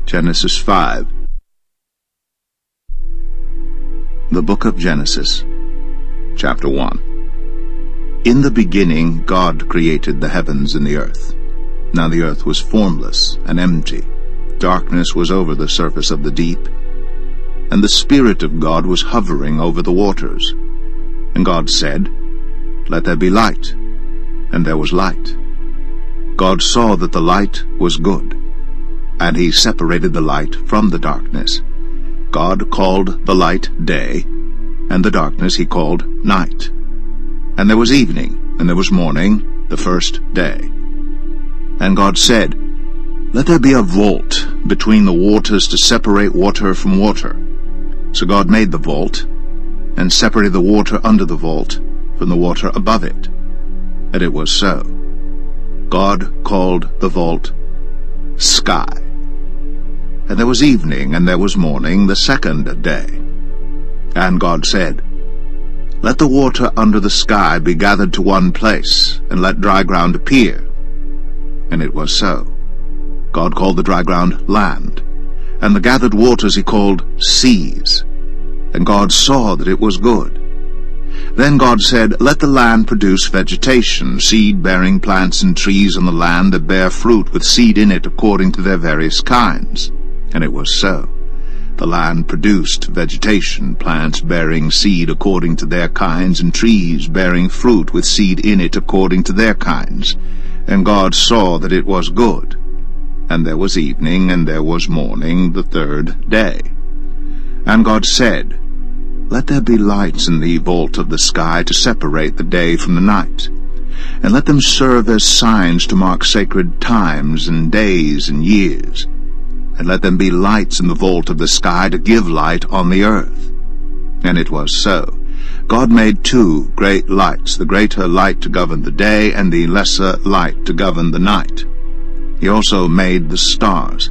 Genesis 5. The Book of Genesis, Chapter 1. In the beginning God created the heavens and the earth. Now the earth was formless and empty. Darkness was over the surface of the deep, and the Spirit of God was hovering over the waters. And God said, "Let there be light." And there was light. God saw that the light was good, and he separated the light from the darkness. God called the light day, and the darkness he called night. And there was evening, and there was morning, the first day. And God said, "Let there be a vault between the waters to separate water from water." So God made the vault, and separated the water under the vault from the water above it. And it was so. God called the vault sky. And there was evening, and there was morning, the second day. And God said, "Let the water under the sky be gathered to one place, and let dry ground appear." And it was so. God called the dry ground land, and the gathered waters he called seas. And God saw that it was good. Then God said, "Let the land produce vegetation, seed-bearing plants and trees on the land that bear fruit with seed in it according to their various kinds." And it was so. The land produced vegetation, plants bearing seed according to their kinds, and trees bearing fruit with seed in it according to their kinds. And God saw that it was good. And there was evening, and there was morning, the third day. And God said, "Let there be lights in the vault of the sky to separate the day from the night, and let them serve as signs to mark sacred times and days and years. And let them be lights in the vault of the sky to give light on the earth." And it was so. God made two great lights, the greater light to govern the day, and the lesser light to govern the night. He also made the stars.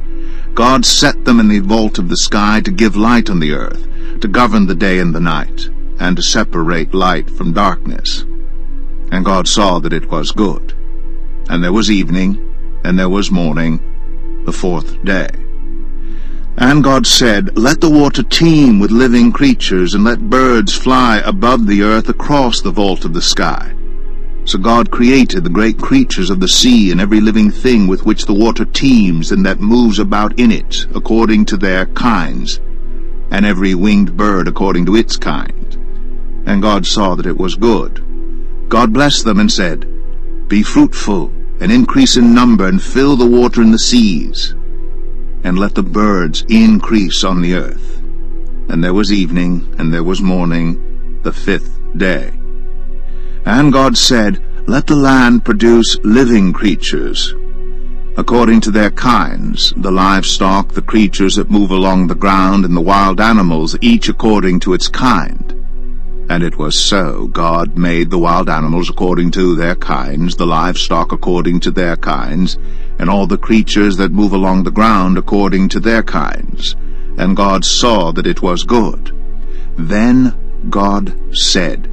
God set them in the vault of the sky to give light on the earth, to govern the day and the night, and to separate light from darkness. And God saw that it was good. And there was evening, and there was morning, the fourth day. And God said, "Let the water teem with living creatures, and let birds fly above the earth across the vault of the sky." So God created the great creatures of the sea, and every living thing with which the water teems and that moves about in it, according to their kinds, and every winged bird according to its kind. And God saw that it was good. God blessed them and said, "Be fruitful, and increase in number, and fill the water in the seas, and let the birds increase on the earth." And there was evening, and there was morning, the fifth day. And God said, "Let the land produce living creatures, according to their kinds, the livestock, the creatures that move along the ground, and the wild animals, each according to its kind." And it was so. God made the wild animals according to their kinds, the livestock according to their kinds, and all the creatures that move along the ground according to their kinds. And God saw that it was good. Then God said,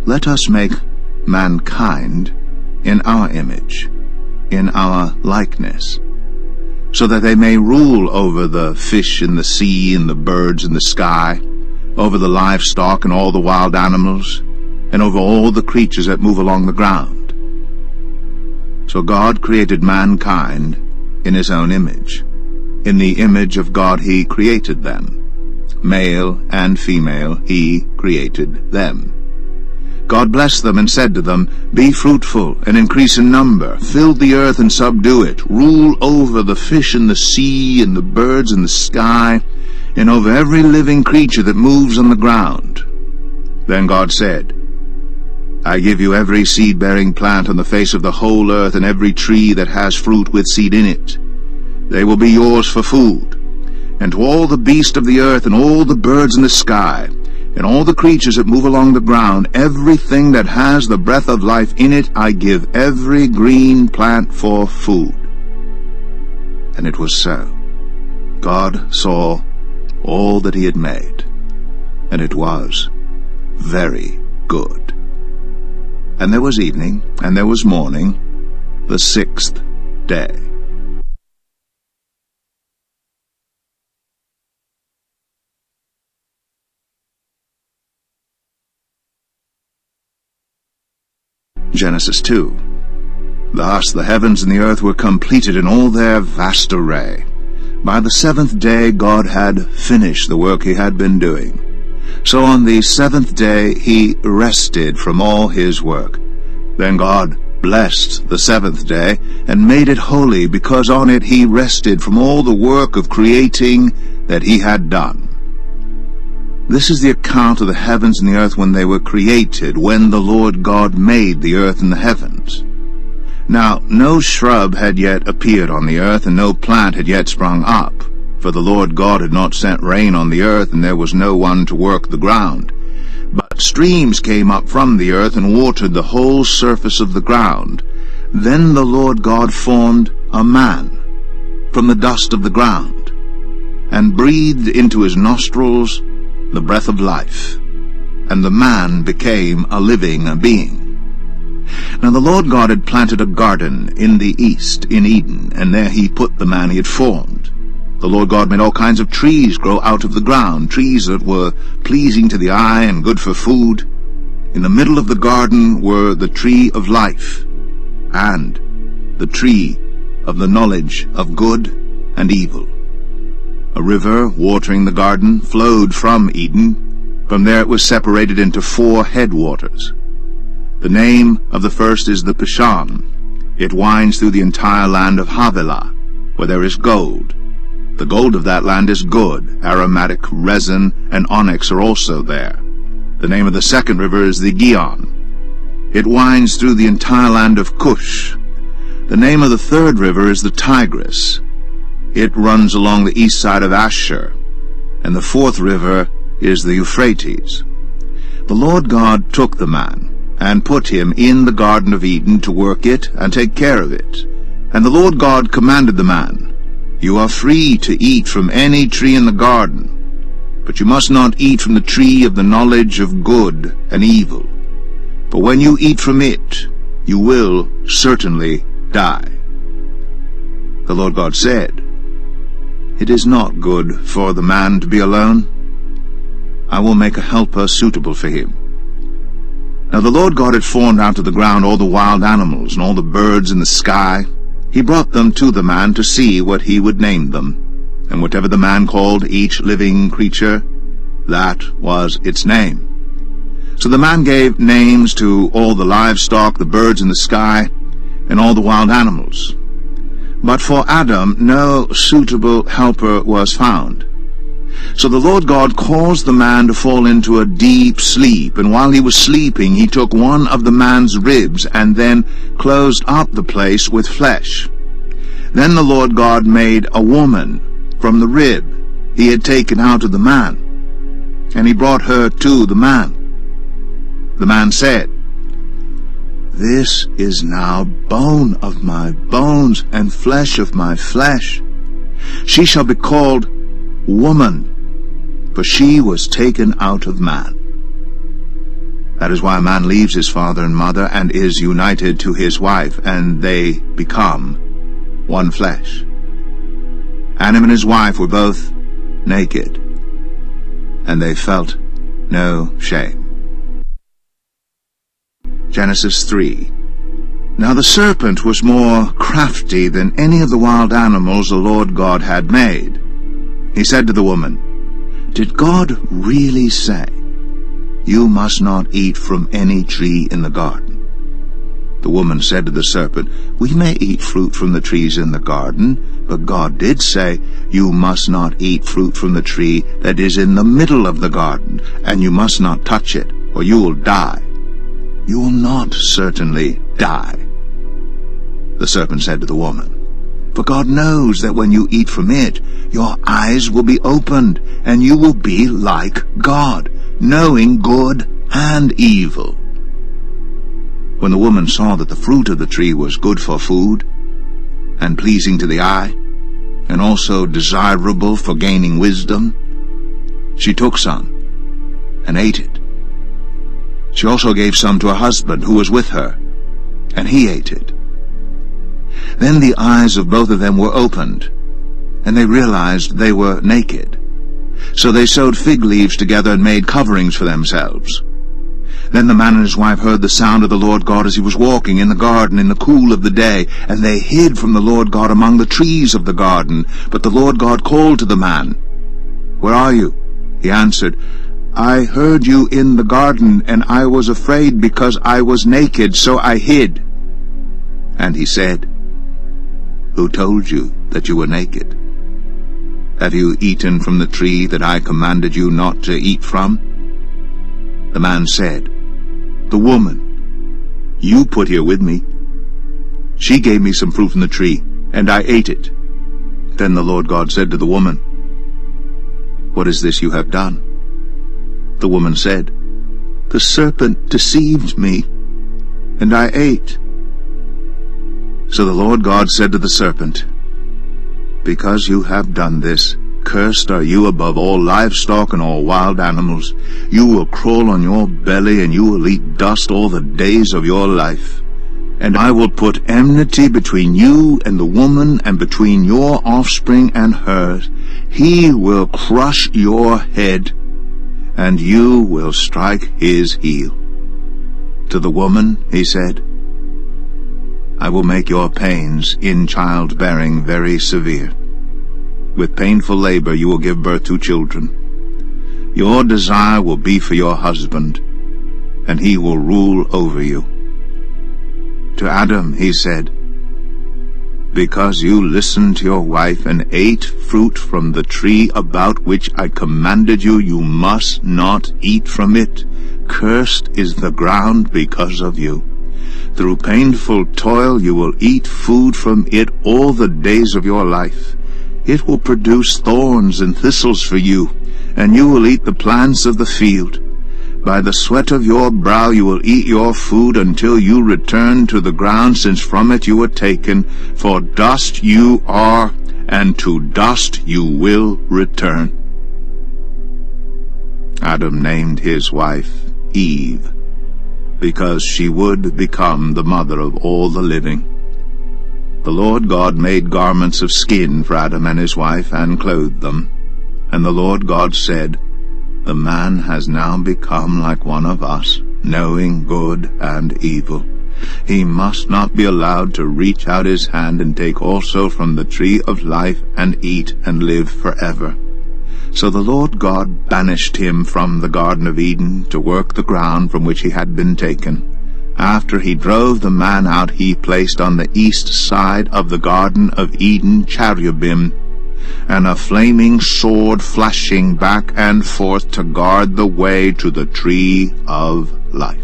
"Let us make mankind in our image, in our likeness, so that they may rule over the fish in the sea and the birds in the sky, over the livestock and all the wild animals, and over all the creatures that move along the ground." So God created mankind in his own image. In the image of God he created them. Male and female he created them. God blessed them and said to them, "Be fruitful and increase in number, fill the earth and subdue it, rule over the fish in the sea and the birds in the sky, and over every living creature that moves on the ground." Then God said, "I give you every seed-bearing plant on the face of the whole earth, and every tree that has fruit with seed in it. They will be yours for food. And to all the beasts of the earth, and all the birds in the sky, and all the creatures that move along the ground, everything that has the breath of life in it, I give every green plant for food." And it was so. God saw all that he had made, and it was very good. And there was evening, and there was morning, the sixth day. Genesis 2. Thus the heavens and the earth were completed in all their vast array. By the seventh day God had finished the work he had been doing. So on the seventh day he rested from all his work. Then God blessed the seventh day and made it holy, because on it he rested from all the work of creating that he had done. This is the account of the heavens and the earth when they were created, when the Lord God made the earth and the heavens. Now no shrub had yet appeared on the earth, and no plant had yet sprung up, for the Lord God had not sent rain on the earth, and there was no one to work the ground. But streams came up from the earth and watered the whole surface of the ground. Then the Lord God formed a man from the dust of the ground, and breathed into his nostrils the breath of life, and the man became a living being. Now the Lord God had planted a garden in the east, in Eden, and there he put the man he had formed. The Lord God made all kinds of trees grow out of the ground, trees that were pleasing to the eye and good for food. In the middle of the garden were the tree of life, and the tree of the knowledge of good and evil. A river watering the garden flowed from Eden. From there it was separated into 4 headwaters. The name of the first is the Pishon. It winds through the entire land of Havilah, where there is gold. The gold of that land is good. Aromatic resin and onyx are also there. The name of the second river is the Gihon. It winds through the entire land of Cush. The name of the third river is the Tigris. It runs along the east side of Asher. And the fourth river is the Euphrates. The Lord God took the man and put him in the Garden of Eden to work it and take care of it. And the Lord God commanded the man, "You are free to eat from any tree in the garden, but you must not eat from the tree of the knowledge of good and evil. For when you eat from it, you will certainly die." The Lord God said, "It is not good for the man to be alone. I will make a helper suitable for him." Now the Lord God had formed out of the ground all the wild animals and all the birds in the sky. He brought them to the man to see what he would name them. And whatever the man called each living creature, that was its name. So the man gave names to all the livestock, the birds in the sky, and all the wild animals. But for Adam no suitable helper was found. So the Lord God caused the man to fall into a deep sleep, and while he was sleeping he took one of the man's ribs and then closed up the place with flesh. Then the Lord God made a woman from the rib he had taken out of the man, and he brought her to the man. The man said, "This is now bone of my bones and flesh of my flesh. She shall be called woman, for she was taken out of man." That is why a man leaves his father and mother and is united to his wife, and they become one flesh. Adam and his wife were both naked, and they felt no shame. Genesis 3. Now the serpent was more crafty than any of the wild animals the Lord God had made. He said to the woman, "Did God really say, 'You must not eat from any tree in the garden'?" The woman said to the serpent, "We may eat fruit from the trees in the garden, but God did say, 'You must not eat fruit from the tree that is in the middle of the garden, and you must not touch it, or you will die.' You will not certainly die." The serpent said to the woman, "For God knows that when you eat from it, your eyes will be opened, and you will be like God, knowing good and evil." When the woman saw that the fruit of the tree was good for food, and pleasing to the eye, and also desirable for gaining wisdom, she took some and ate it. She also gave some to her husband who was with her, and he ate it. Then the eyes of both of them were opened, and they realized they were naked. So they sewed fig leaves together and made coverings for themselves. Then the man and his wife heard the sound of the Lord God as he was walking in the garden in the cool of the day, and they hid from the Lord God among the trees of the garden. But the Lord God called to the man, "Where are you?" He answered, "I heard you in the garden, and I was afraid because I was naked, so I hid." And he said, "Who told you that you were naked? Have you eaten from the tree that I commanded you not to eat from?" The man said, "The woman you put here with me, she gave me some fruit from the tree, and I ate it." Then the Lord God said to the woman, "What is this you have done?" The woman said, "The serpent deceived me, and I ate." So the Lord God said to the serpent, "Because you have done this, cursed are you above all livestock and all wild animals. You will crawl on your belly, and you will eat dust all the days of your life. And I will put enmity between you and the woman, and between your offspring and hers. He will crush your head, and you will strike his heel." To the woman he said, "I will make your pains in childbearing very severe. With painful labor you will give birth to children. Your desire will be for your husband, and he will rule over you." To Adam he said, "Because you listened to your wife and ate fruit from the tree about which I commanded you, you must not eat from it. Cursed is the ground because of you. Through painful toil you will eat food from it all the days of your life. It will produce thorns and thistles for you, and you will eat the plants of the field. By the sweat of your brow you will eat your food until you return to the ground, since from it you were taken. For dust you are, and to dust you will return." Adam named his wife Eve, because she would become the mother of all the living. The Lord God made garments of skin for Adam and his wife, and clothed them. And the Lord God said, "The man has now become like one of us, knowing good and evil. He must not be allowed to reach out his hand and take also from the tree of life and eat and live forever." So the Lord God banished him from the Garden of Eden to work the ground from which he had been taken. After he drove the man out, he placed on the east side of the Garden of Eden cherubim, and a flaming sword flashing back and forth to guard the way to the tree of life.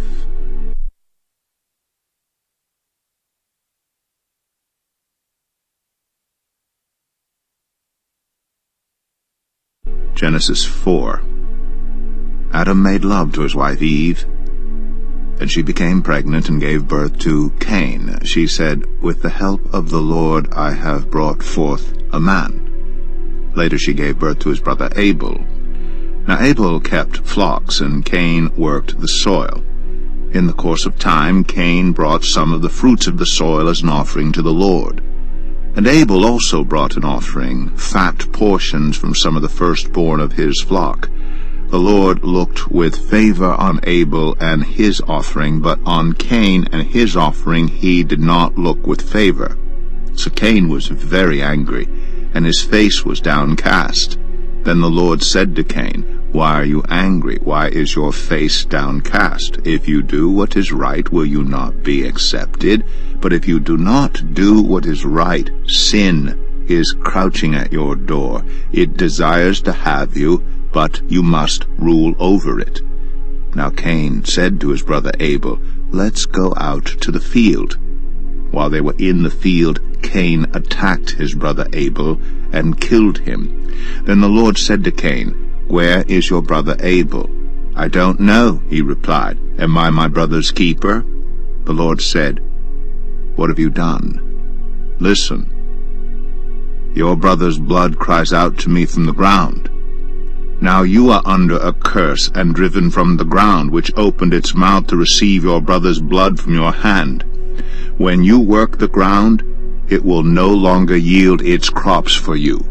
Genesis 4. Adam made love to his wife Eve, and she became pregnant and gave birth to Cain. She said, "With the help of the Lord I have brought forth a man." Later she gave birth to his brother Abel. Now Abel kept flocks, and Cain worked the soil. In the course of time Cain brought some of the fruits of the soil as an offering to the Lord. And Abel also brought an offering, fat portions from some of the firstborn of his flock. The Lord looked with favor on Abel and his offering, but on Cain and his offering he did not look with favor. So Cain was very angry, and his face was downcast. Then the Lord said to Cain, "Why are you angry? Why is your face downcast? If you do what is right, will you not be accepted? But if you do not do what is right, sin is crouching at your door. It desires to have you, but you must rule over it." Now Cain said to his brother Abel, "Let's go out to the field." While they were in the field, Cain attacked his brother Abel and killed him. Then the Lord said to Cain, "Where is your brother Abel?" "I don't know," he replied. "Am I my brother's keeper?" The Lord said, "What have you done? Listen. Your brother's blood cries out to me from the ground. Now you are under a curse and driven from the ground, which opened its mouth to receive your brother's blood from your hand. When you work the ground, it will no longer yield its crops for you.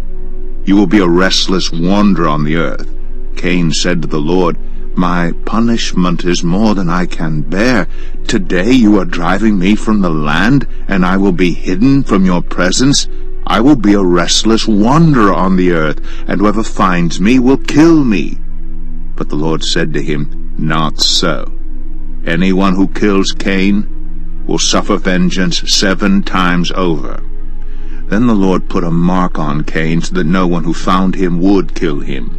You will be a restless wanderer on the earth." Cain said to the Lord, My punishment is more than I can bear. Today you are driving me from the land, and I will be hidden from your presence. I will be a restless wanderer on the earth, and whoever finds me will kill me. But the Lord said to him, Not so. Anyone who kills Cain will suffer vengeance 7 times over. Then the Lord put a mark on Cain so that no one who found him would kill him.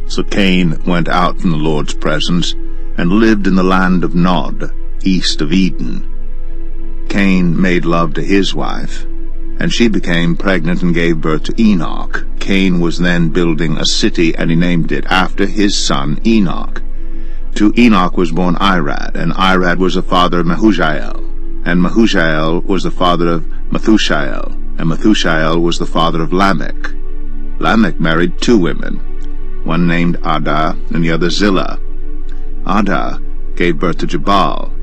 So Cain went out from the Lord's presence and lived in the land of Nod, east of Eden. Cain made love to his wife, and she became pregnant and gave birth to Enoch. Cain was then building a city, and he named it after his son Enoch. To Enoch was born Irad, and Irad was the father of Mehujael, and Mehujael was the father of Methushael, and Methushael was the father of Lamech. Lamech married 2 women, one named Adah and the other Zillah. Adah gave birth to Jabal.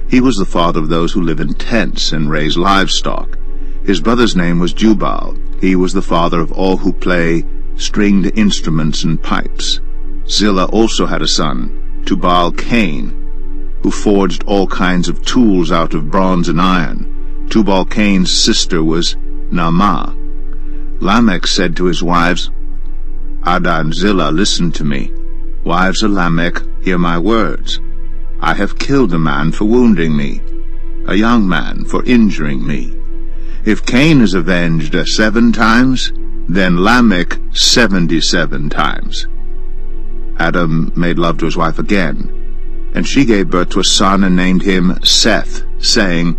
He was the father of those who live in tents and raise livestock. His brother's name was Jubal. He was the father of all who play stringed instruments and pipes. Zillah also had a son, Tubal-Cain, who forged all kinds of tools out of bronze and iron. Tubal-Cain's sister was Naamah. Lamech said to his wives, Adah and Zillah, listen to me. Wives of Lamech, hear my words. I have killed a man for wounding me, a young man for injuring me. If Cain is avenged 7 times, then Lamech 77 times. Adam made love to his wife again, and she gave birth to a son and named him Seth, saying,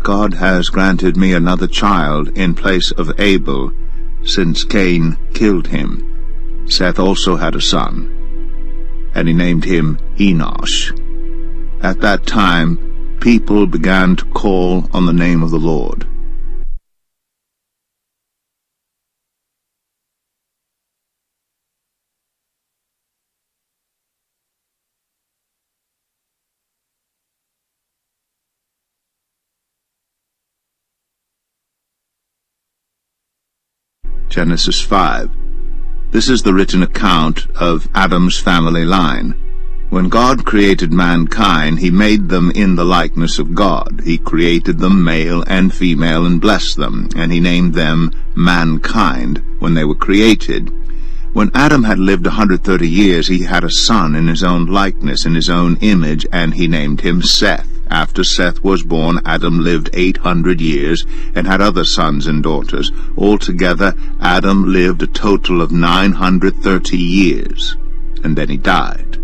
God has granted me another child in place of Abel, since Cain killed him. Seth also had a son, and he named him Enosh. At that time, people began to call on the name of the Lord. Genesis 5. This is the written account of Adam's family line. When God created mankind, he made them in the likeness of God. He created them male and female and blessed them, and he named them mankind when they were created. When Adam had lived 130 years, he had a son in his own likeness, in his own image, and he named him Seth. After Seth was born, Adam lived 800 years and had other sons and daughters. Altogether, Adam lived a total of 930 years, and then he died.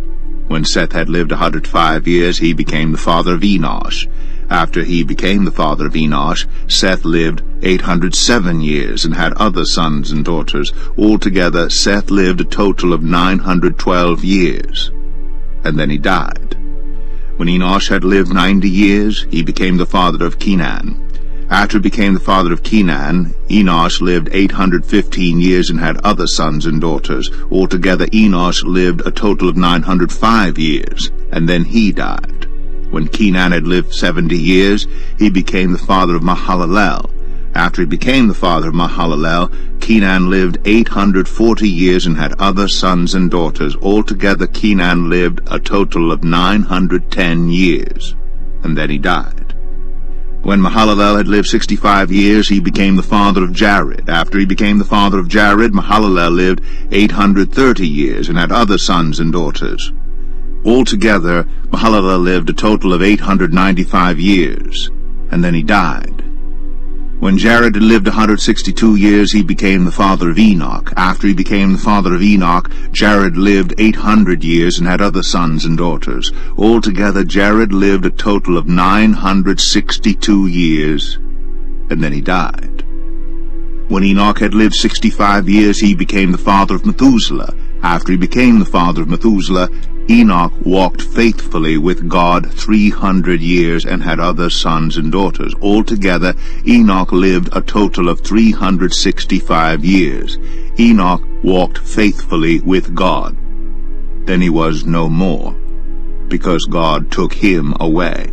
When Seth had lived 105 years, he became the father of Enosh. After he became the father of Enosh, Seth lived 807 years and had other sons and daughters. Altogether, Seth lived a total of 912 years, and then he died. When Enosh had lived 90 years, he became the father of Kenan. After he became the father of Kenan, Enosh lived 815 years and had other sons and daughters. Altogether, Enosh lived a total of 905 years, and then he died. When Kenan had lived 70 years, he became the father of Mahalalel. After he became the father of Mahalalel, Kenan lived 840 years and had other sons and daughters. Altogether, Kenan lived a total of 910 years, and then he died. When Mahalalel had lived 65 years, he became the father of Jared. After he became the father of Jared, Mahalalel lived 830 years and had other sons and daughters. Altogether, Mahalalel lived a total of 895 years, and then he died. When Jared had lived 162 years, he became the father of Enoch. After he became the father of Enoch, Jared lived 800 years and had other sons and daughters. Altogether, Jared lived a total of 962 years, and then he died. When Enoch had lived 65 years, he became the father of Methuselah. After he became the father of Methuselah, Enoch walked faithfully with God 300 years and had other sons and daughters. Altogether, Enoch lived a total of 365 years. Enoch walked faithfully with God. Then he was no more, because God took him away.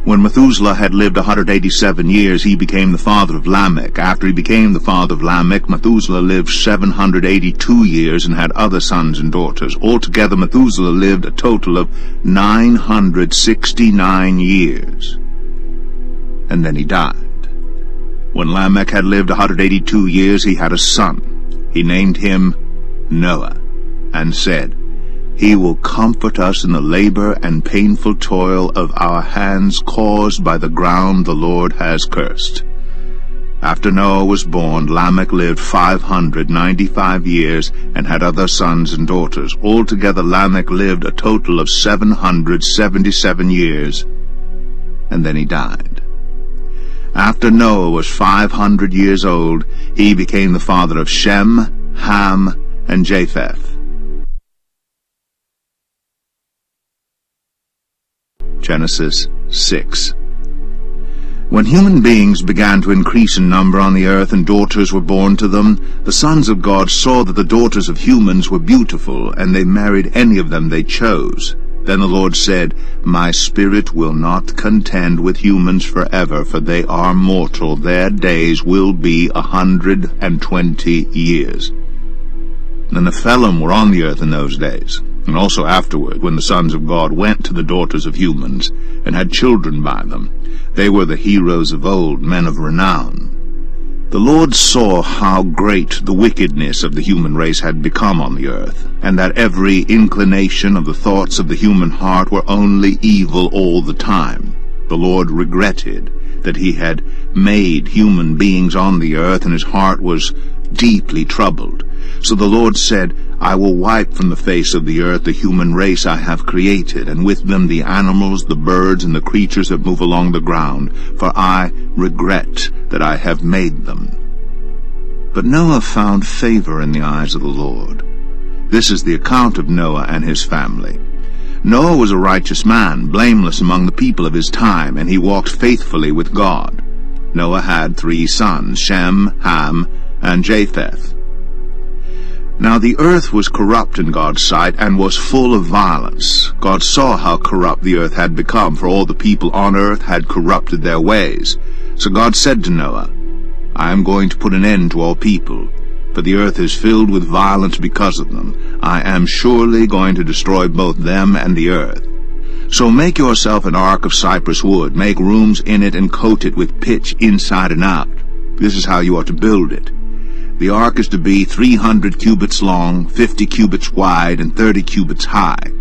When Methuselah had lived 187 years, he became the father of Lamech. After he became the father of Lamech, Methuselah lived 782 years and had other sons and daughters. Altogether, Methuselah lived a total of 969 years. And then he died. When Lamech had lived 182 years, he had a son. He named him Noah, and said, "He will comfort us in the labor and painful toil of our hands caused by the ground the Lord has cursed." After Noah was born, Lamech lived 595 years and had other sons and daughters. Altogether, Lamech lived a total of 777 years, and then he died. After Noah was 500 years old, he became the father of Shem, Ham, and Japheth. Genesis 6. When human beings began to increase in number on the earth and daughters were born to them, the sons of God saw that the daughters of humans were beautiful, and they married any of them they chose. Then the Lord said, "My spirit will not contend with humans forever, for they are mortal. Their days will be 120 years. The Nephilim were on the earth in those days, and also afterward, when the sons of God went to the daughters of humans, and had children by them. They were the heroes of old, men of renown. The Lord saw how great the wickedness of the human race had become on the earth, and that every inclination of the thoughts of the human heart were only evil all the time. The Lord regretted that he had made human beings on the earth, and his heart was deeply troubled. So the Lord said, "I will wipe from the face of the earth the human race I have created, and with them the animals, the birds, and the creatures that move along the ground, for I regret that I have made them." But Noah found favor in the eyes of the Lord. This is the account of Noah and his family. Noah was a righteous man, blameless among the people of his time, and he walked faithfully with God. Noah had 3 sons, Shem, Ham, and Japheth. Now the earth was corrupt in God's sight, and was full of violence. God saw how corrupt the earth had become, for all the people on earth had corrupted their ways. So God said to Noah, "I am going to put an end to all people, for the earth is filled with violence because of them. I am surely going to destroy both them and the earth. So make yourself an ark of cypress wood, make rooms in it, and coat it with pitch inside and out. This is how you are to build it. The ark is to be 300 cubits long, 50 cubits wide, and 30 cubits high.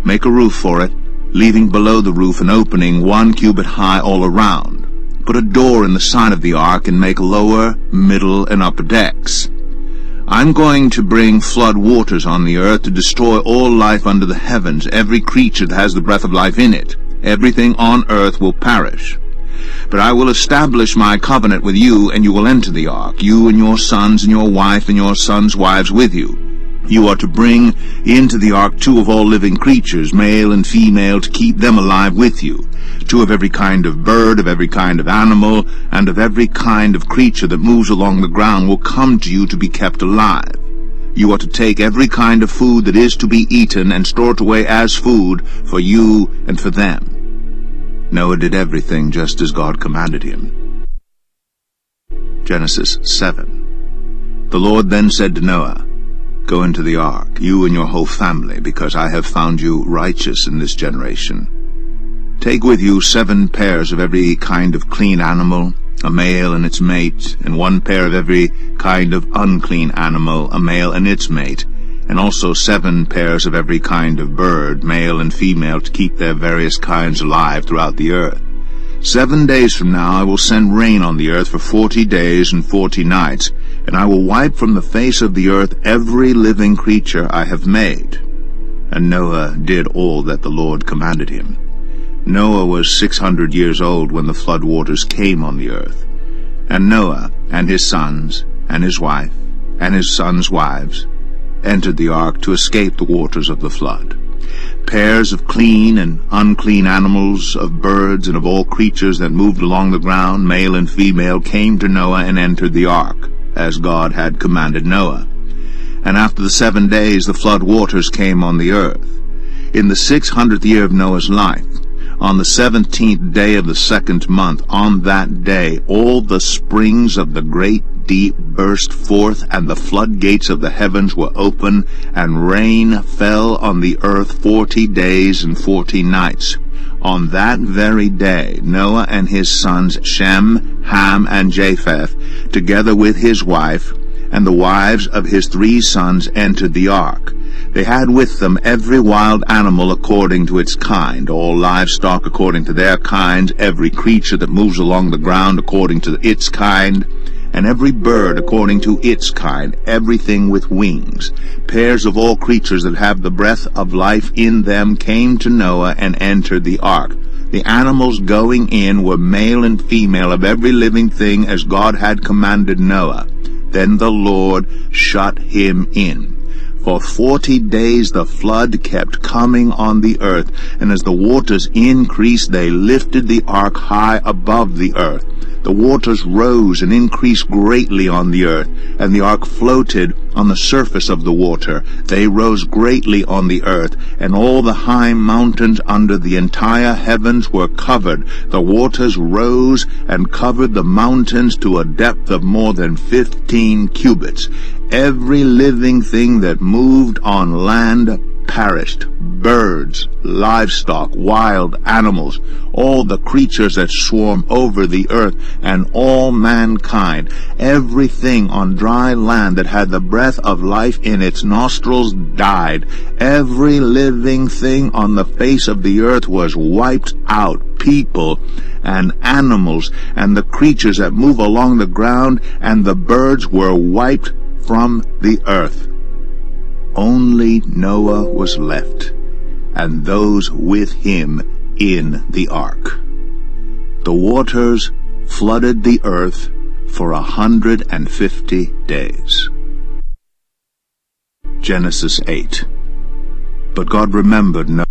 Make a roof for it, leaving below the roof an opening 1 cubit high all around. Put a door in the side of the ark, and make lower, middle, and upper decks. I'm going to bring flood waters on the earth to destroy all life under the heavens, every creature that has the breath of life in it. Everything on earth will perish. But I will establish my covenant with you, and you will enter the ark, you and your sons and your wife and your sons' wives with you. You are to bring into the ark 2 of all living creatures, male and female, to keep them alive with you. 2 of every kind of bird, of every kind of animal, and of every kind of creature that moves along the ground will come to you to be kept alive. You are to take every kind of food that is to be eaten and store it away as food for you and for them." Noah did everything just as God commanded him. Genesis 7. The Lord then said to Noah, "Go into the ark, you and your whole family, because I have found you righteous in this generation. Take with you 7 pairs of every kind of clean animal, a male and its mate, and 1 pair of every kind of unclean animal, a male and its mate, and also 7 pairs of every kind of bird, male and female, to keep their various kinds alive throughout the earth. 7 days from now I will send rain on the earth for 40 days and 40 nights, and I will wipe from the face of the earth every living creature I have made." And Noah did all that the Lord commanded him. Noah was 600 years old when the flood waters came on the earth. And Noah and his sons and his wife and his sons' wives entered the ark to escape the waters of the flood. Pairs of clean and unclean animals, of birds, and of all creatures that moved along the ground, male and female, came to Noah and entered the ark, as God had commanded Noah. And after the 7 days the flood waters came on the earth. In the 600th year of Noah's life, On the 17th day of the 2nd month, on that day, all the springs of the great deep burst forth, and the floodgates of the heavens were open, and rain fell on the earth 40 days and 40 nights. On that very day, Noah and his sons Shem, Ham, and Japheth, together with his wife, and the wives of his 3 sons, entered the ark. They had with them every wild animal according to its kind, all livestock according to their kinds, every creature that moves along the ground according to its kind, and every bird according to its kind, everything with wings. Pairs of all creatures that have the breath of life in them came to Noah and entered the ark. The animals going in were male and female of every living thing as God had commanded Noah. Then the Lord shut him in. For 40 days the flood kept coming on the earth, and as the waters increased, they lifted the ark high above the earth. The waters rose and increased greatly on the earth, and the ark floated on the surface of the water. They rose greatly on the earth, and all the high mountains under the entire heavens were covered. The waters rose and covered the mountains to a depth of more than 15 cubits. Every living thing that moved on land perished, birds, livestock, wild animals, all the creatures that swarm over the earth, and all mankind. Everything on dry land that had the breath of life in its nostrils died. Every living thing on the face of the earth was wiped out, people and animals, and the creatures that move along the ground, and the birds were wiped from the earth. Only Noah was left, and those with him in the ark. The waters flooded the earth for 150 days. Genesis 8. But God remembered Noah.